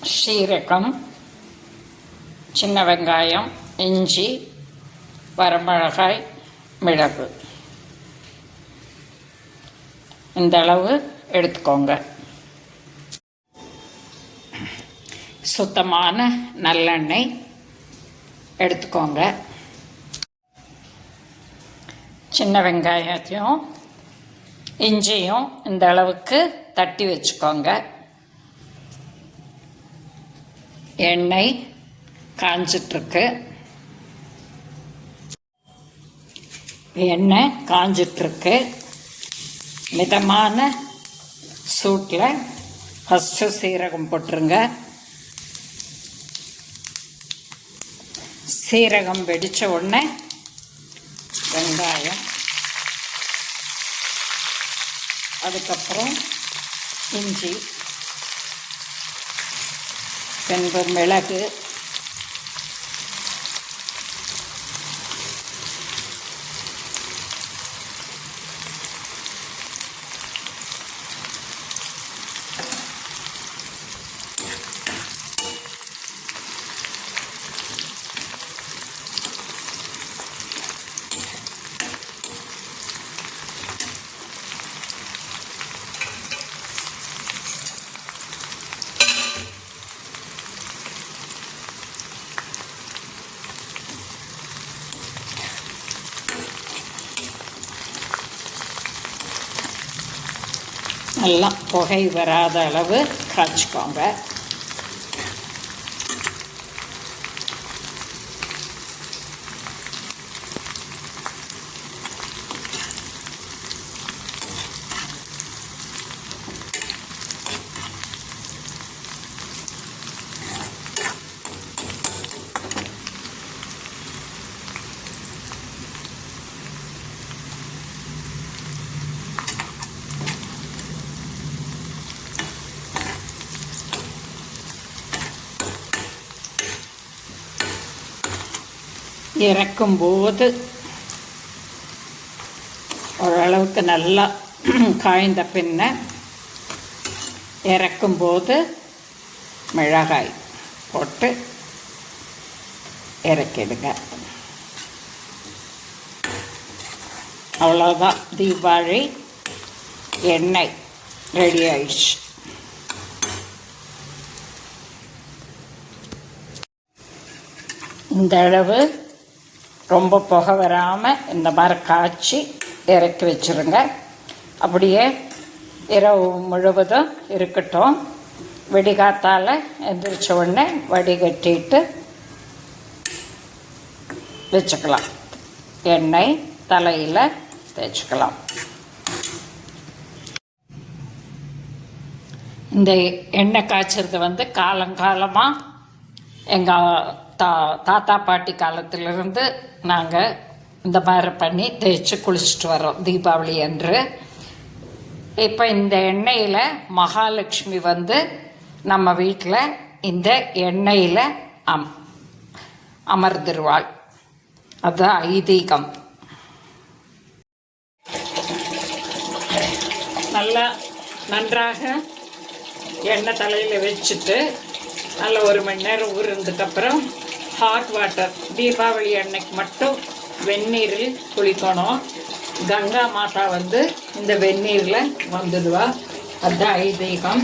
சீரகம், சின்ன வெங்காயம், இஞ்சி, வரமிளகாய், மிளகு இந்த அளவு எடுத்துக்கோங்க. சுத்தமான நல்லெண்ணெய் எடுத்துக்கோங்க. சின்ன வெங்காயத்தையும் இஞ்சியும் இந்த அளவுக்கு தட்டி வச்சுக்கோங்க. எண்ணெய் காஞ்சிட்ருக்கு. எண்ணெய் காஞ்சிட்ருக்கு. மிதமான சூட்டில் ஃபஸ்ட்டு சீரகம் போட்டுருங்க. சீரகம் வெடித்த உடனே வெங்காயம், அதுக்கப்புறம் இஞ்சி, பின்பு மிளகு, நல்லா புகை வராத அளவு காய்ச்சிக்கோங்க. இறக்கும்போது ஓரளவுக்கு நல்லா காய்ந்த பின்ன இறக்கும்போது மிளகாய் போட்டு இறக்கிடுங்க. அவ்வளோதான், தீபாவளி எண்ணெய் ரெடி ஆயிடுச்சு. இந்த அளவு ரொம்ப புகை வராமல் இந்த மாதிரி காய்ச்சி இறக்கி வச்சுருங்க. அப்படியே இரவு முழுவதும் இருக்கட்டும். வெடிகாத்தால் எந்திரிச்ச உடனே வடிகட்டிட்டு வச்சுக்கலாம். எண்ணெய் தலையில் தேய்ச்சிக்கலாம். இந்த எண்ணெய் காய்ச்சறது காலங்காலமாக எங்கள் தாத்தா பாட்டி காலத்திலிருந்து நாங்கள் இந்த மாதிரி பண்ணி தேய்ச்சி குளிச்சுட்டு வரோம் தீபாவளி அன்று. இப்போ இந்த எண்ணெயில் மகாலட்சுமி நம்ம வீட்டில் இந்த எண்ணெயில் அமர்ந்துருவாள். அதுதான் ஐதீகம். நல்லா நன்றாக எண்ணெய் தலையில் வச்சுட்டு நல்ல 1 மணி நேரம் ஊறுனதுக்கப்புறம் ஹாட் வாட்டர், தீபாவளி அன்னைக்கு மட்டும் வெந்நீரில் குளிக்கணும். கங்கா மாதா இந்த வெந்நீரில் வந்துடுவா. அதுதான் ஐதீகம்.